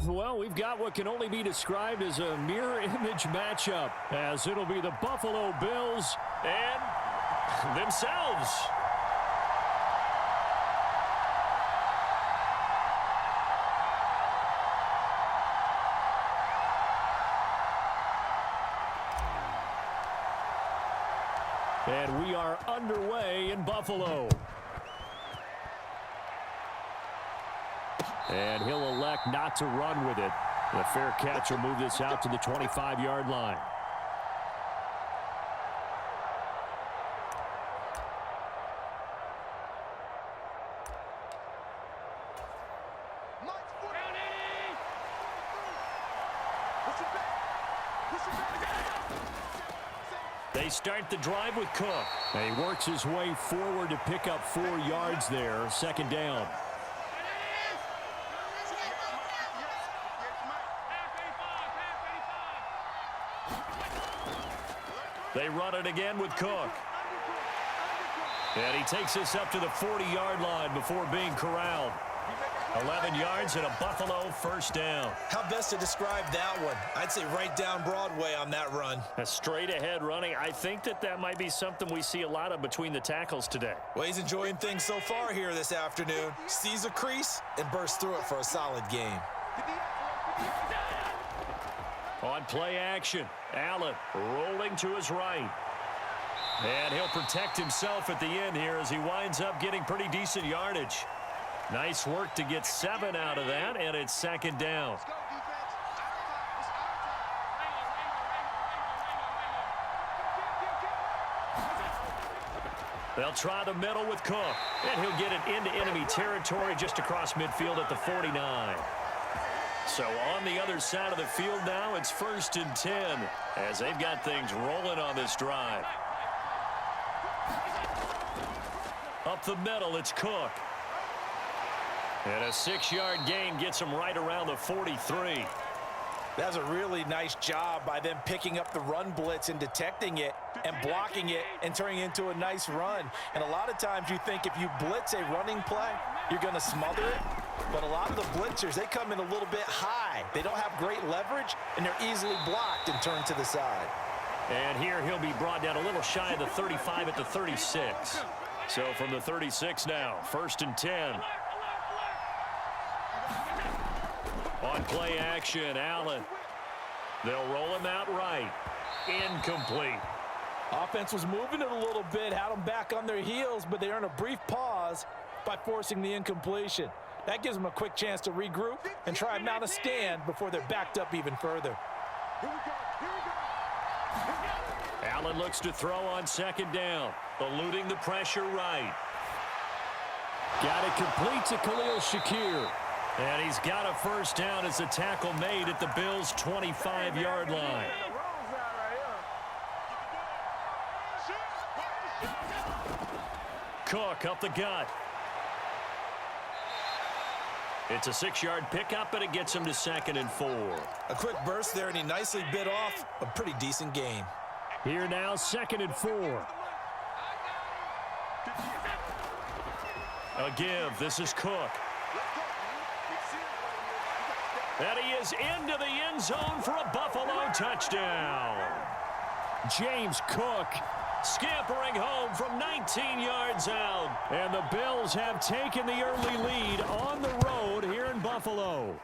Well, we've got what can only be described as a mirror image matchup, as it'll be the Buffalo Bills and themselves. And we are underway in Buffalo. And he'll elect not to run with it. The fair catch will move this out to the 25-yard line. They start the drive with Cook. And he works his way forward to pick up 4 yards there, second down. They run it again with Cook. And he takes this up to the 40-yard line before being corralled. 11 yards and a Buffalo first down. How best to describe that one? I'd say right down Broadway on that run. A straight ahead running. I think that might be something we see a lot of between the tackles today. Well, he's enjoying things so far here this afternoon. Sees a crease and bursts through it for a solid game. On play action, Allen rolling to his right. And he'll protect himself at the end here as he winds up getting pretty decent yardage. Nice work to get 7 out of that, and it's second down. They'll try the middle with Cook, and he'll get it into enemy territory just across midfield at the 49. So on the other side of the field now, it's 1st and 10 as they've got things rolling on this drive. Up the middle, it's Cook. And a 6-yard gain gets him right around the 43. That's a really nice job by them picking up the run blitz and detecting it and blocking it and turning it into a nice run. And a lot of times you think if you blitz a running play, you're going to smother it. But a lot of the blitzers, they come in a little bit high. They don't have great leverage, and they're easily blocked and turned to the side. And here he'll be brought down a little shy of the 35 at the 36. So from the 36 now, 1st and 10. On play action, Allen. They'll roll him out right. Incomplete. Offense was moving it a little bit, had them back on their heels, but they earn a brief pause by forcing the incompletion. That gives them a quick chance to regroup and try and mount a stand before they're backed up even further. Allen looks to throw on second down, eluding the pressure right. Got it complete to Khalil Shakir. And he's got a first down as the tackle made at the Bills' 25-yard line. Cook up the gut. It's a 6-yard pickup, and it gets him to 2nd and 4. A quick burst there, and he nicely bit off a pretty decent gain. Here now, 2nd and 4. A give. This is Cook. And he is into the end zone for a Buffalo touchdown. James Cook scampering home from 19 yards out. And the Bills have taken the early lead on the road here in Buffalo.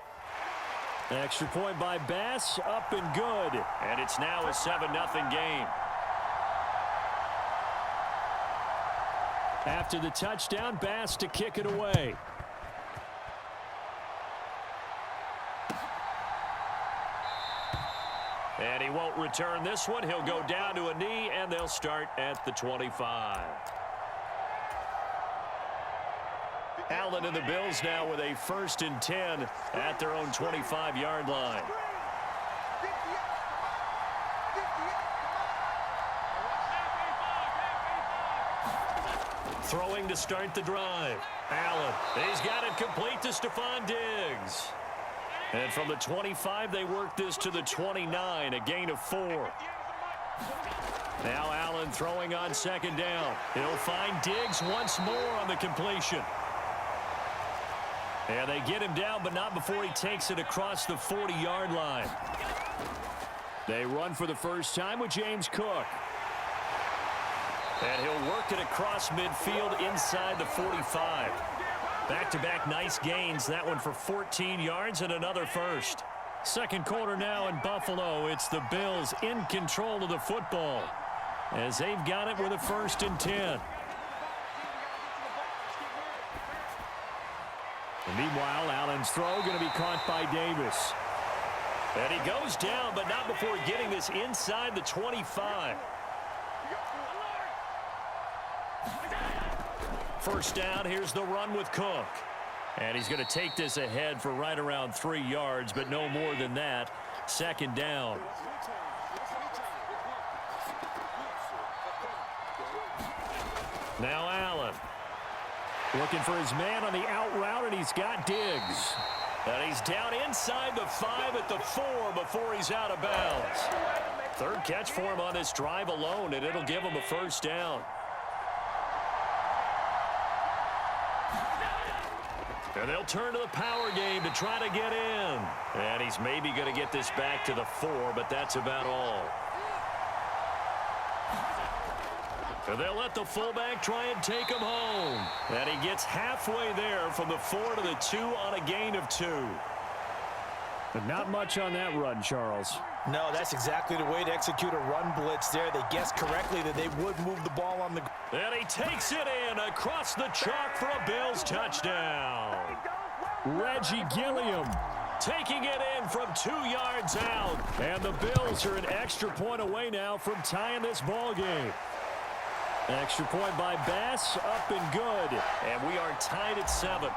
Extra point by Bass, up and good. And it's now a 7-0 game. After the touchdown, Bass to kick it away. And he won't return this one. He'll go down to a knee, and they'll start at the 25. Allen and the Bills now with a 1st and 10 at their own 25-yard line. Throwing to start the drive. Allen, he's got it complete to Stephon Diggs. And from the 25, they work this to the 29, a gain of 4. Now Allen throwing on second down. He'll find Diggs once more on the completion. And they get him down, but not before he takes it across the 40-yard line. They run for the first time with James Cook. And he'll work it across midfield inside the 45. Back-to-back nice gains. That one for 14 yards and another first. Second quarter now in Buffalo. It's the Bills in control of the football as they've got it with a 1st and 10. And meanwhile, Allen's throw going to be caught by Davis. And he goes down, but not before getting this inside the 25. First down, here's the run with Cook. And he's going to take this ahead for right around 3 yards, but no more than that. Second down. Now Allen. Looking for his man on the out route, and he's got Diggs. And he's down inside the 5 at the 4 before he's out of bounds. Third catch for him on this drive alone, and it'll give him a first down. And they'll turn to the power game to try to get in. And he's maybe going to get this back to the 4, but that's about all. And they'll let the fullback try and take him home. And he gets halfway there from the 4 to the 2 on a gain of 2. But not much on that run, Charles. No, that's exactly the way to execute a run blitz there. They guessed correctly that they would move the ball on the... And he takes it in across the chalk for a Bills touchdown. Reggie Gilliam taking it in from 2 yards out. And the Bills are an extra point away now from tying this ball game. An extra point by Bass, up and good. And we are tied at 7.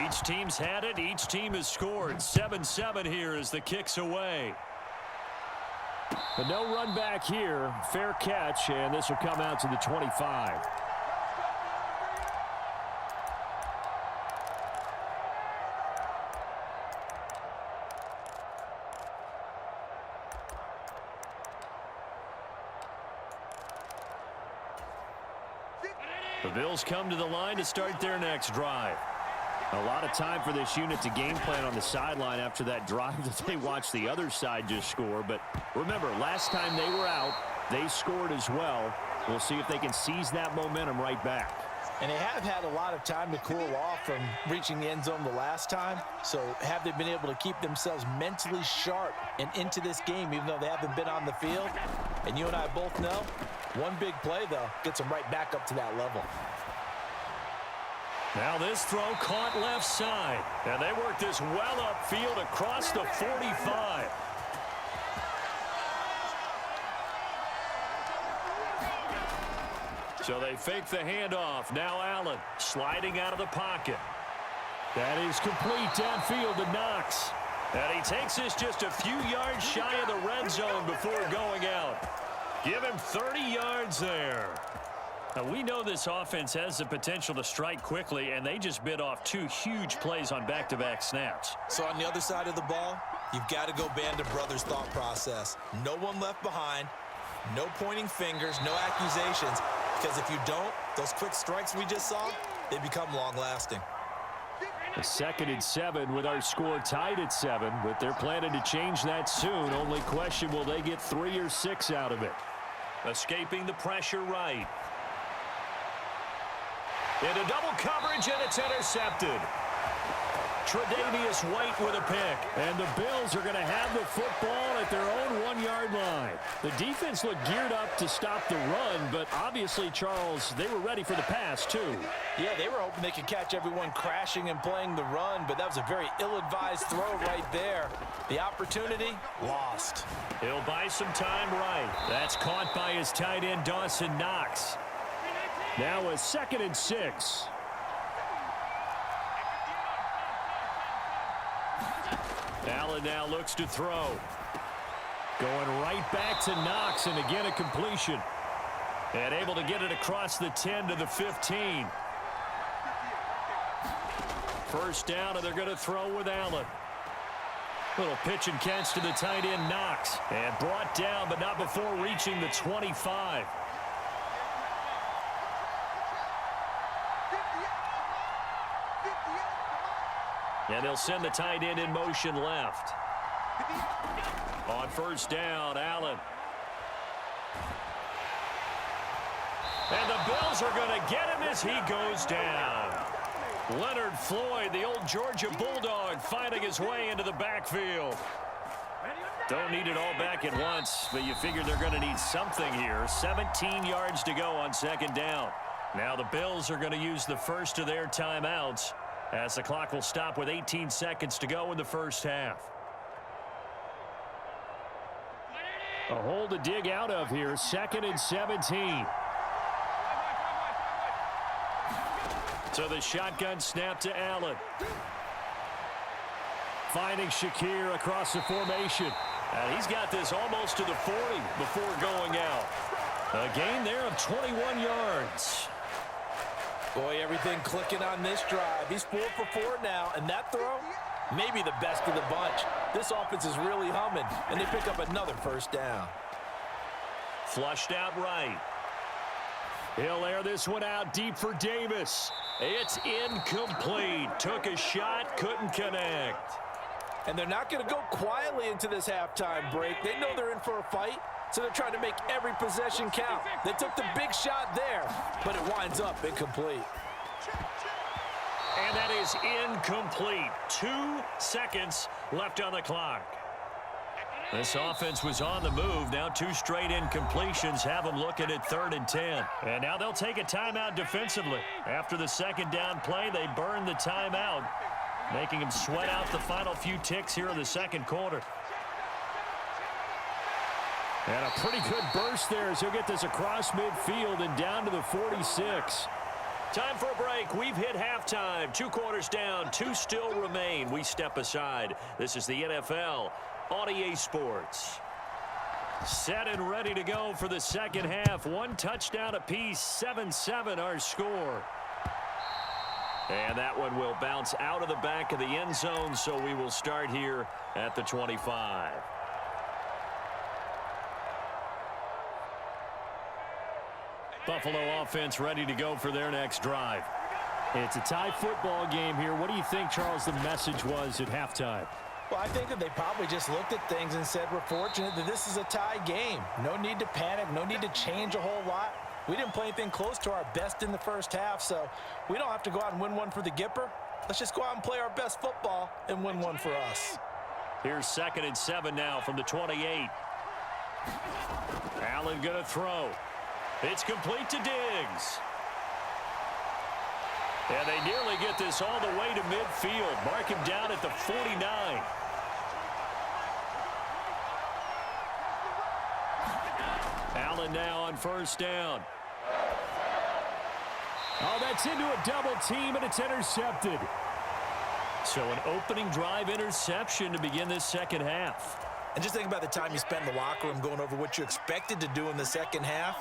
Each team's had it. Each team has scored. 7-7 here as the kick's away. But no run back here. Fair catch, and this will come out to the 25. The Bills come to the line to start their next drive. A lot of time for this unit to game plan on the sideline after that drive that they watched the other side just score. But remember, last time they were out, they scored as well. We'll see if they can seize that momentum right back. And they have had a lot of time to cool off from reaching the end zone the last time. So have they been able to keep themselves mentally sharp and into this game, even though they haven't been on the field? And you and I both know, one big play, though, gets them right back up to that level. Now this throw caught left side. And they work this well upfield across the 45. So they fake the handoff. Now Allen sliding out of the pocket. That is complete downfield to Knox. And he takes this just a few yards shy of the red zone before going out. Give him 30 yards there. Now, we know this offense has the potential to strike quickly, and they just bit off 2 huge plays on back-to-back snaps. So on the other side of the ball, you've got to go Band of Brothers thought process. No one left behind, no pointing fingers, no accusations, because if you don't, those quick strikes we just saw, they become long-lasting. A 2nd and 7 with our score tied at 7, but they're planning to change that soon. Only question, will they get 3 or 6 out of it? Escaping the pressure right. Into double coverage, and it's intercepted. Tre'Davious White with a pick. And the Bills are going to have the football at their own 1-yard line. The defense looked geared up to stop the run, but obviously, Charles, they were ready for the pass, too. Yeah, they were hoping they could catch everyone crashing and playing the run, but that was a very ill-advised throw right there. The opportunity, lost. He'll buy some time right. That's caught by his tight end, Dawson Knox. Now a 2nd and 6. Allen now looks to throw. Going right back to Knox, and again a completion. And able to get it across the 10 to the 15. First down, and they're going to throw with Allen. Little pitch and catch to the tight end, Knox. And brought down, but not before reaching the 25. And they'll send the tight end in motion left. On first down, Allen. And the Bills are going to get him as he goes down. Leonard Floyd, the old Georgia Bulldog, finding his way into the backfield. Don't need it all back at once, but you figure they're going to need something here. 17 yards to go on second down. Now the Bills are going to use the first of their timeouts as the clock will stop with 18 seconds to go in the first half. A hole to dig out of here, 2nd and 17. So the shotgun snap to Allen. Finding Shakir across the formation. And he's got this almost to the 40 before going out. A gain there of 21 yards. Boy, everything clicking on this drive. He's 4 for 4 now, and that throw, maybe the best of the bunch. This offense is really humming, and they pick up another first down. Flushed out right. He'll air this one out deep for Davis. It's incomplete. Took a shot, couldn't connect. And they're not going to go quietly into this halftime break. They know they're in for a fight, so they're trying to make every possession count. They took the big shot there, but it winds up incomplete. And that is incomplete. 2 seconds left on the clock. This offense was on the move. Now 2 straight incompletions have them looking at 3rd and 10. And now they'll take a timeout defensively. After the second down play, they burn the timeout, making them sweat out the final few ticks here in the second quarter. And a pretty good burst there as he'll get this across midfield and down to the 46. Time for a break. We've hit halftime. 2 quarters down. 2 still remain. We step aside. This is the NFL on EA Sports. Set and ready to go for the second half. 1 touchdown apiece. 7-7 our score. And that one will bounce out of the back of the end zone, so we will start here at the 25. Buffalo offense ready to go for their next drive. It's a tie football game here. What do you think, Charles, the message was at halftime? Well, I think that they probably just looked at things and said, we're fortunate that this is a tie game. No need to panic. No need to change a whole lot. We didn't play anything close to our best in the first half, so we don't have to go out and win one for the Gipper. Let's just go out and play our best football and win one for us. Here's 2nd and 7 now from the 28. Allen going to throw. It's complete to Diggs. And they nearly get this all the way to midfield. Mark him down at the 49. Allen now on first down. Oh, that's into a double team, and it's intercepted. So an opening drive interception to begin this second half. And just think about the time you spent in the locker room going over what you expected to do in the second half.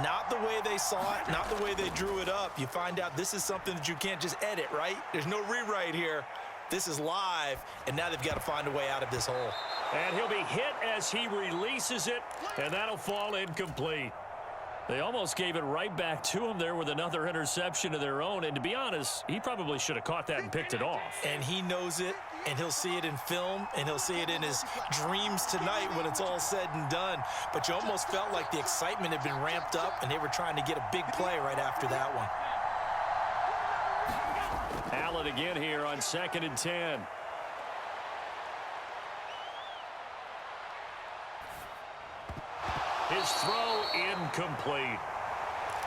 Not the way they saw it, not the way they drew it up. You find out this is something that you can't just edit, right? There's no rewrite here. This is live, and now they've got to find a way out of this hole. And he'll be hit as he releases it, and that'll fall incomplete. They almost gave it right back to him there with another interception of their own. And to be honest, he probably should have caught that and picked it off. And he knows it, and he'll see it in film, and he'll see it in his dreams tonight when it's all said and done. But you almost felt like the excitement had been ramped up, and they were trying to get a big play right after that one. Allen again here on 2nd and 10. His throw incomplete.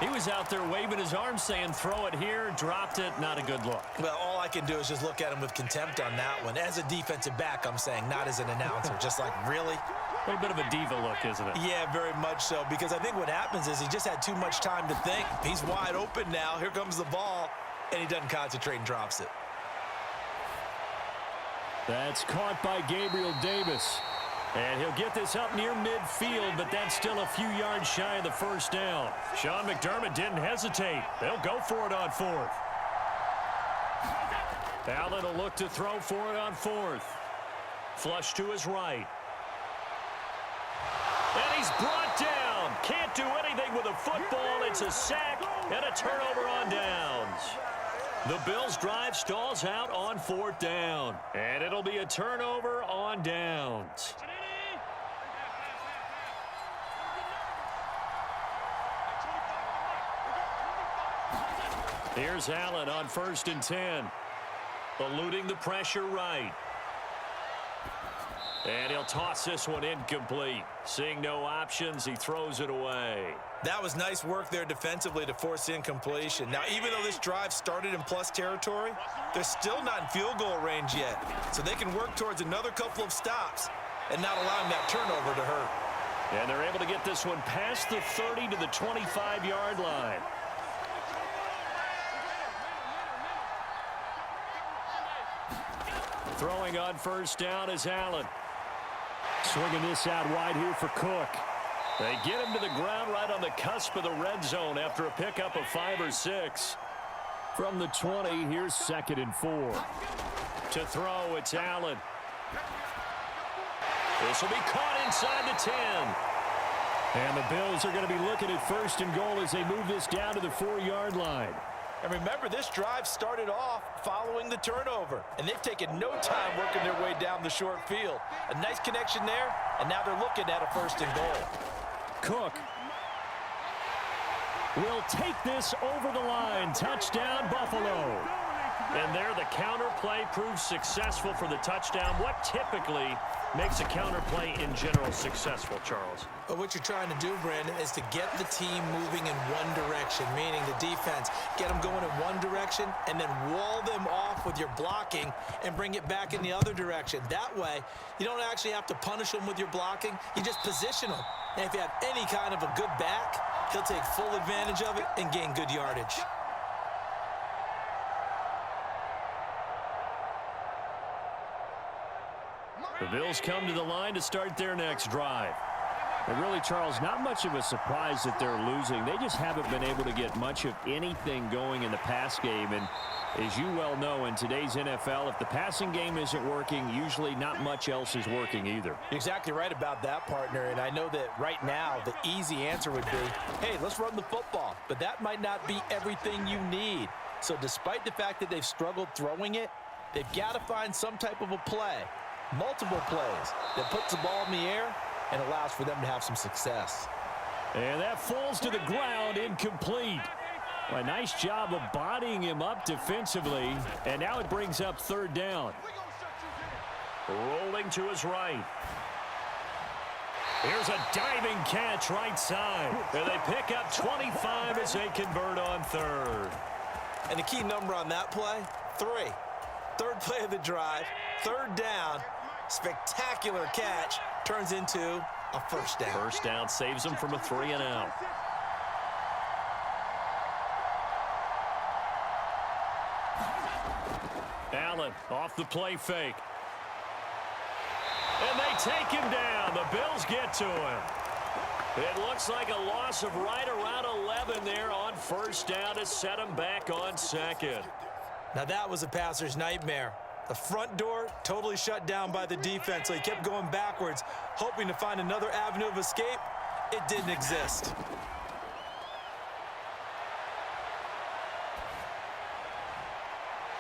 He was out there waving his arms saying throw it here, dropped it, not a good look. Well, all I can do is just look at him with contempt on that one. As a defensive back, I'm saying, not as an announcer. Just like, really? A little bit of a diva look, isn't it? Yeah, very much so, because I think what happens is he just had too much time to think. He's wide open now. Here comes the ball, and he doesn't concentrate and drops it. That's caught by Gabriel Davis. And he'll get this up near midfield, but that's still a few yards shy of the first down. Sean McDermott didn't hesitate. They'll go for it on 4th. Allen will look to throw for it on 4th. Flush to his right. And he's brought down. Can't do anything with a football. It's a sack and a turnover on downs. The Bills' drive stalls out on 4th down, and it'll be a turnover on downs. Here's Allen on 1st and 10. Eluding the pressure right. And he'll toss this one incomplete. Seeing no options, he throws it away. That was nice work there defensively to force incompletion. Now, even though this drive started in plus territory, they're still not in field goal range yet. So they can work towards another couple of stops and not allowing that turnover to hurt. And they're able to get this one past the 30 to the 25-yard line. Throwing on 1st down is Allen. Swinging this out wide here for Cook. They get him to the ground right on the cusp of the red zone after a pickup of 5 or 6. From the 20, here's 2nd and 4. To throw, it's Allen. This will be caught inside the 10. And the Bills are going to be looking at 1st and goal as they move this down to the 4-yard line. And remember, this drive started off following the turnover, and they've taken no time working their way down the short field. A nice connection there, and now they're looking at a 1st and goal. Cook will take this over the line. Touchdown, Buffalo. And there the counter play proves successful for the touchdown. What typically makes a counter play in general successful, Charles? But what you're trying to do, Brandon, is to get the team moving in one direction, meaning the defense. Get them going in one direction and then wall them off with your blocking and bring it back in the other direction. That way, you don't actually have to punish them with your blocking. You just position them. And if you have any kind of a good back, he'll take full advantage of it and gain good yardage. The Bills come to the line to start their next drive. And really, Charles, not much of a surprise that they're losing. They just haven't been able to get much of anything going in the pass game. And as you well know, in today's NFL, if the passing game isn't working, usually not much else is working either. You're exactly right about that, partner. And I know that right now the easy answer would be, hey, let's run the football. But that might not be everything you need. So despite the fact that they've struggled throwing it, they've got to find some type of a play. Multiple plays that puts the ball in the air and allows for them to have some success. And that falls to the ground, incomplete. A nice job of bodying him up defensively. And now it brings up 3rd down. Rolling to his right. Here's a diving catch right side. And they pick up 25 as they convert on 3rd. And the key number on that play, 3. 3rd play of the drive, 3rd down. Spectacular catch turns into a 1st down. 1st down saves them from a 3 and out. Allen off the play fake. And they take him down. The Bills get to him. It looks like a loss of right around 11 there on 1st down to set him back on 2nd. Now that was a passer's nightmare. The front door totally shut down by the defense, so he kept going backwards, hoping to find another avenue of escape. It didn't exist.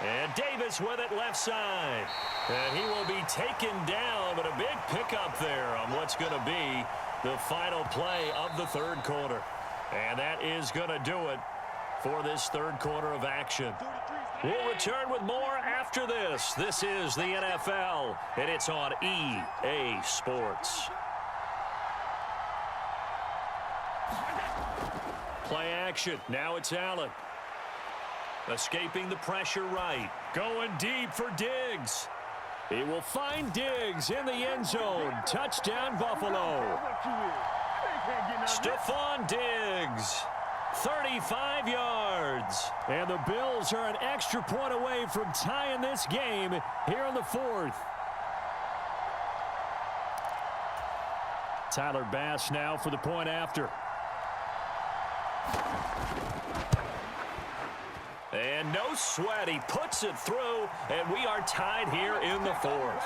And Davis with it left side. And he will be taken down, but a big pickup there on what's going to be the final play of the 3rd quarter. And that is going to do it for this 3rd quarter of action. We'll return with more after this. This is the NFL, and it's on EA Sports. Play action. Now it's Allen. Escaping the pressure right. Going deep for Diggs. He will find Diggs in the end zone. Touchdown, Buffalo. Stephon Diggs. 35 yards. And the Bills are an extra point away from tying this game here in the 4th. Tyler Bass now for the point after. And no sweat. He puts it through, and we are tied here in the 4th.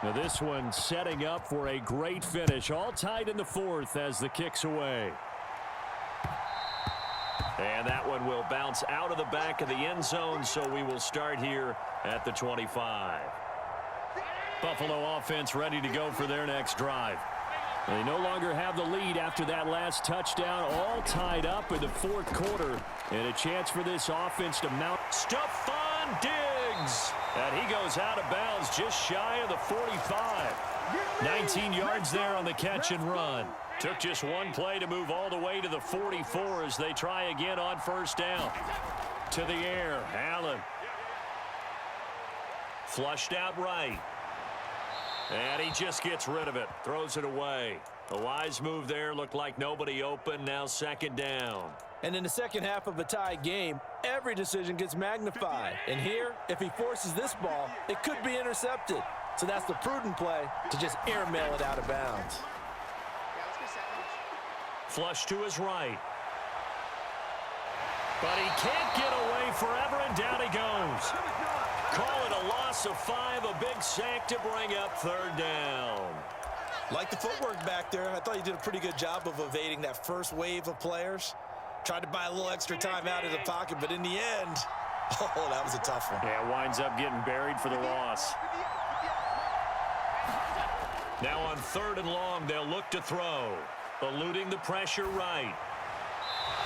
Now this one setting up for a great finish. All tied in the fourth as the kick's away. And that one will bounce out of the back of the end zone, so we will start here at the 25. Buffalo offense ready to go for their next drive. They no longer have the lead after that last touchdown, all tied up in the fourth quarter. And a chance for this offense to mount. Stephon Diggs. And he goes out of bounds just shy of the 45. 19 yards there on the catch and run. Took just one play to move all the way to the 44 as they try again on first down. To the air, Allen. Flushed out right. And he just gets rid of it. Throws it away. A wise move there. Looked like nobody open. Now second down. And in the second half of a tie game, every decision gets magnified. And here, if he forces this ball, it could be intercepted. So that's the prudent play to just airmail it out of bounds. Flush to his right. But he can't get away forever, and down he goes. Call it a loss of 5, a big sack to bring up third down. Like the footwork back there, I thought he did a pretty good job of evading that first wave of players. Tried to buy a little extra time out of the pocket, but in the end, oh, that was a tough one. Yeah, winds up getting buried for the loss. Now on third and long, they'll look to throw. Eluding the pressure right.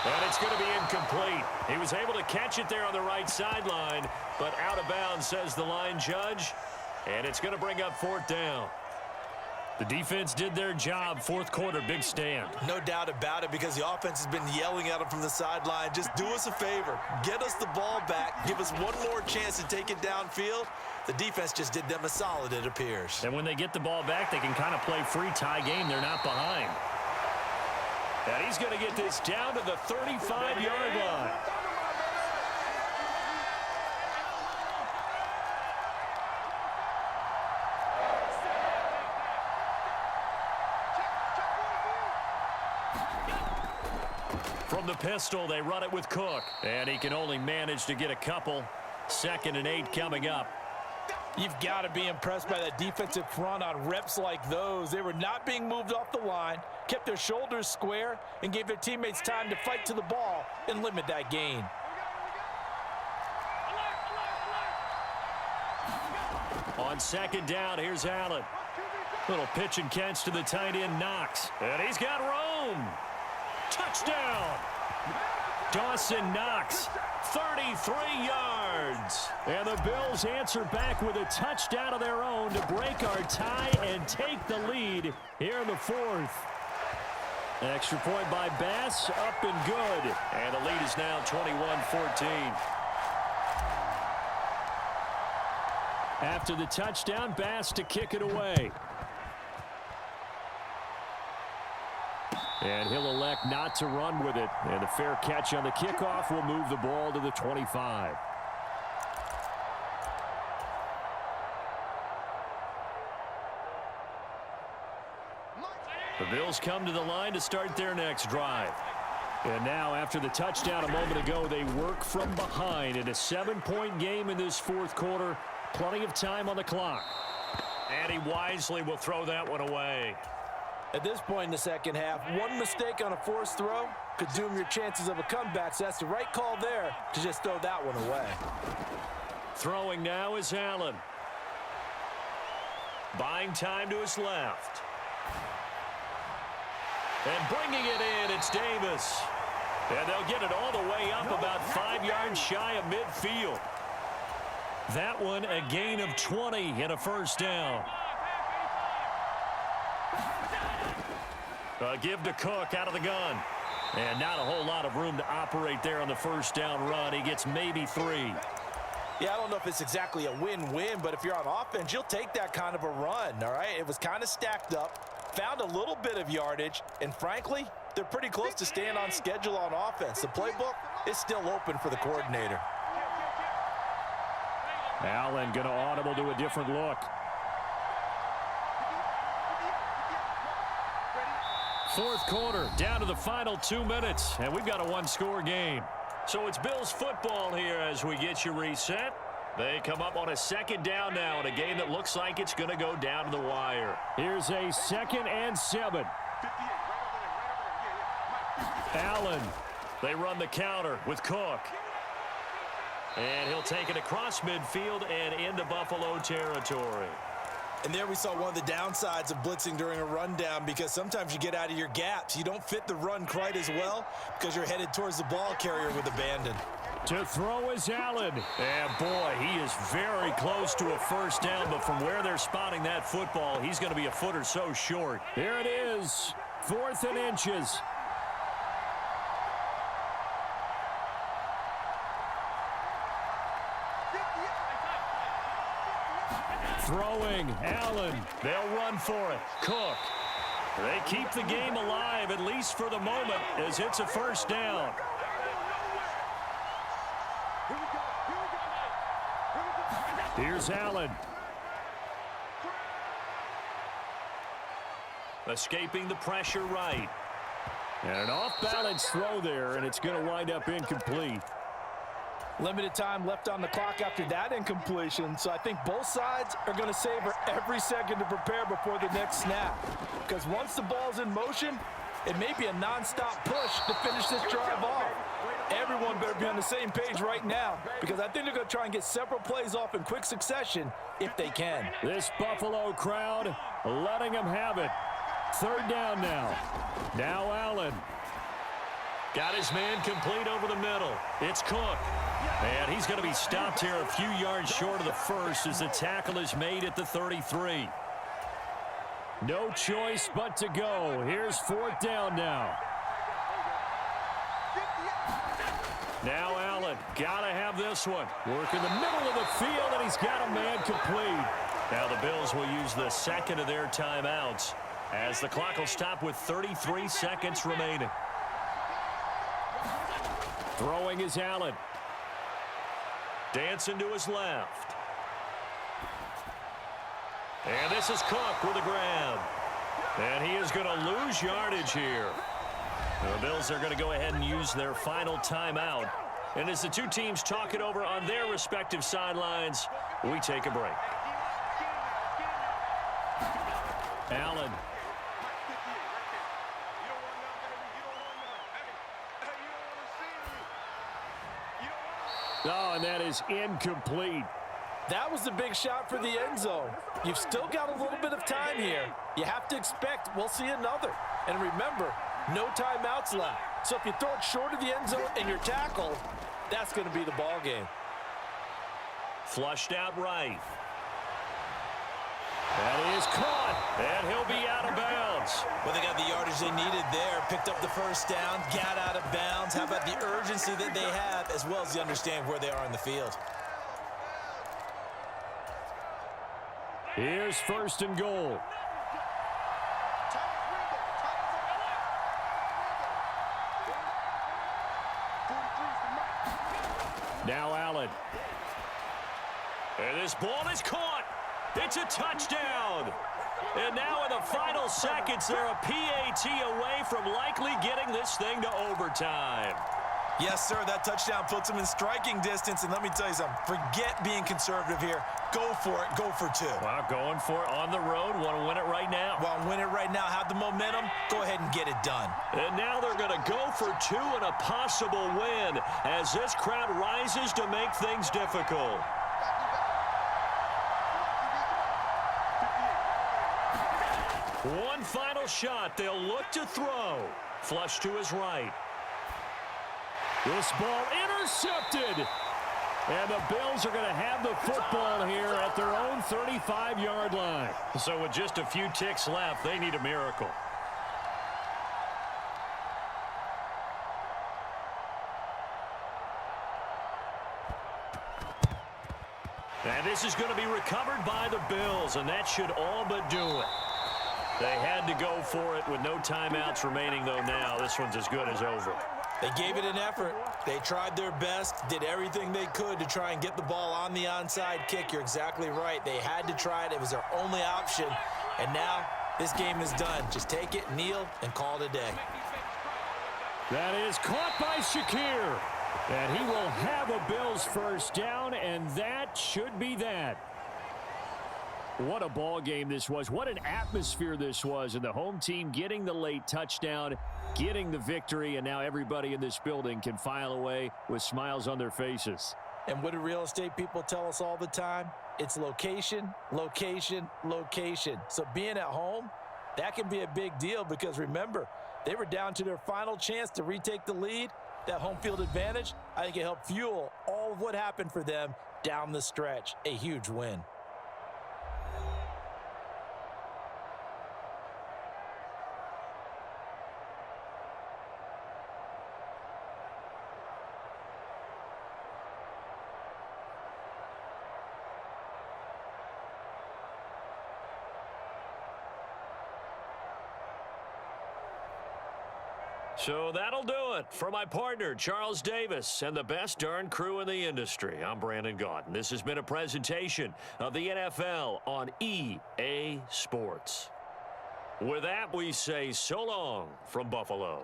And it's going to be incomplete. He was able to catch it there on the right sideline, but out of bounds, says the line judge. And it's going to bring up fourth down. The defense did their job. Fourth quarter, big stand. No doubt about it, because the offense has been yelling at him from the sideline. Just do us a favor. Get us the ball back. Give us one more chance to take it downfield. The defense just did them a solid, it appears. And when they get the ball back, they can kind of play free tie game. They're not behind. And he's going to get this down to the 35-yard line. From the pistol, they run it with Cook. And he can only manage to get a couple. 2nd and 8 coming up. You've got to be impressed by that defensive front on reps like those. They were not being moved off the line, kept their shoulders square, and gave their teammates time to fight to the ball and limit that gain. On second down, here's Allen. Little pitch and catch to the tight end, Knox. And he's got room. Touchdown. Dawson Knox, 33 yards. And the Bills answer back with a touchdown of their own to break our tie and take the lead here in the fourth. An extra point by Bass, up and good. And the lead is now 21-14. After the touchdown, Bass to kick it away. And he'll elect not to run with it. And a fair catch on the kickoff will move the ball to the 25. The Bills come to the line to start their next drive. And now, after the touchdown a moment ago, they work from behind in a 7-point game in this fourth quarter. Plenty of time on the clock. And he wisely will throw that one away. At this point in the second half, one mistake on a forced throw could doom your chances of a comeback. So that's the right call there to just throw that one away. Throwing now is Allen. Buying time to his left. And bringing it in, it's Davis. And they'll get it all the way up about 5 yards shy of midfield. That one a gain of 20 and a first down. Give to Cook out of the gun. And not a whole lot of room to operate there on the first down run. He gets maybe 3. Yeah, I don't know if it's exactly a win-win, but if you're on offense, you'll take that kind of a run, all right? It was kind of stacked up, found a little bit of yardage, and frankly, they're pretty close to staying on schedule on offense. The playbook is still open for the coordinator. Allen going to audible to a different look. Fourth quarter, down to the final 2 minutes, and we've got a one-score game. So it's Bills football here as we get you reset. They come up on a second down now in a game that looks like it's going to go down to the wire. Here's a 2nd and 7. Allen. They run the counter with Cook. And he'll take it across midfield and into Buffalo territory. And there we saw one of the downsides of blitzing during a rundown, because sometimes you get out of your gaps. You don't fit the run quite as well because you're headed towards the ball carrier with abandon. To throw is Allen. And boy, he is very close to a first down, but from where they're spotting that football, he's going to be a foot or so short. Here it is, 4th and inches. Throwing, Allen. They'll run for it. Cook. They keep the game alive, at least for the moment, as it's a first down. Here's Allen. Escaping the pressure right. And an off-balance throw there, and it's going to wind up incomplete. Limited time left on the clock after that incompletion, so I think both sides are going to savor every second to prepare before the next snap. Because once the ball's in motion, it may be a non-stop push to finish this drive off. Everyone better be on the same page right now, because I think they're going to try and get several plays off in quick succession if they can. This Buffalo crowd letting them have it. 3rd down now. Now Allen. Got his man complete over the middle. It's Cook. And he's going to be stopped here a few yards short of the first as the tackle is made at the 33. No choice but to go. Here's 4th down now. Now Allen, got to have this one. Work in the middle of the field, and he's got a man complete. Now the Bills will use the 2nd of their timeouts as the clock will stop with 33 seconds remaining. Throwing is Allen. Dancing to his left. And this is Cook with a grab. And he is going to lose yardage here. The Bills are going to go ahead and use their final timeout. And as the two teams talk it over on their respective sidelines, we take a break. Allen. Oh, and that is incomplete. That was a big shot for the end zone. You've still got a little bit of time here. You have to expect we'll see another. And remember, no timeouts left. So if you throw it short of the end zone and you're tackled, that's going to be the ball game. Flushed out right. That is caught, and he'll be out of bounds. Well, they got the yardage they needed there, picked up the first down, got out of bounds. How about the urgency that they have, as well as the understand where they are in the field? Here's 1st and goal. Now Allen. And this ball is caught. It's a touchdown. And now in the final seconds, they're a PAT away from likely getting this thing to overtime. Yes, sir, that touchdown puts them in striking distance. And let me tell you something, forget being conservative here. Go for it, go for 2. Wow, going for it on the road. Want to win it right now. Want to win it right now, have the momentum, go ahead and get it done. And now they're going to go for 2 and a possible win as this crowd rises to make things difficult. One final shot. They'll look to throw. Flush to his right. This ball intercepted. And the Bills are going to have the football here at their own 35-yard line. So with just a few ticks left, they need a miracle. And this is going to be recovered by the Bills, and that should all but do it. They had to go for it with no timeouts remaining, though now. This one's as good as over. They gave it an effort. They tried their best, did everything they could to try and get the ball on the onside kick. You're exactly right. They had to try it. It was their only option. And now this game is done. Just take it, kneel, and call it a day. That is caught by Shakir. And he will have a Bills first down, and that should be that. What a ball game this was. What an atmosphere this was. And the home team getting the late touchdown, getting the victory, and now everybody in this building can file away with smiles on their faces. And what do real estate people tell us all the time? It's location, location, location. So being at home, that can be a big deal because remember, they were down to their final chance to retake the lead. That home field advantage, I think it helped fuel all of what happened for them down the stretch. A huge win. So that'll do it for my partner, Charles Davis, and the best darn crew in the industry. I'm Brandon Gaudin. This has been a presentation of the NFL on EA Sports. With that, we say so long from Buffalo.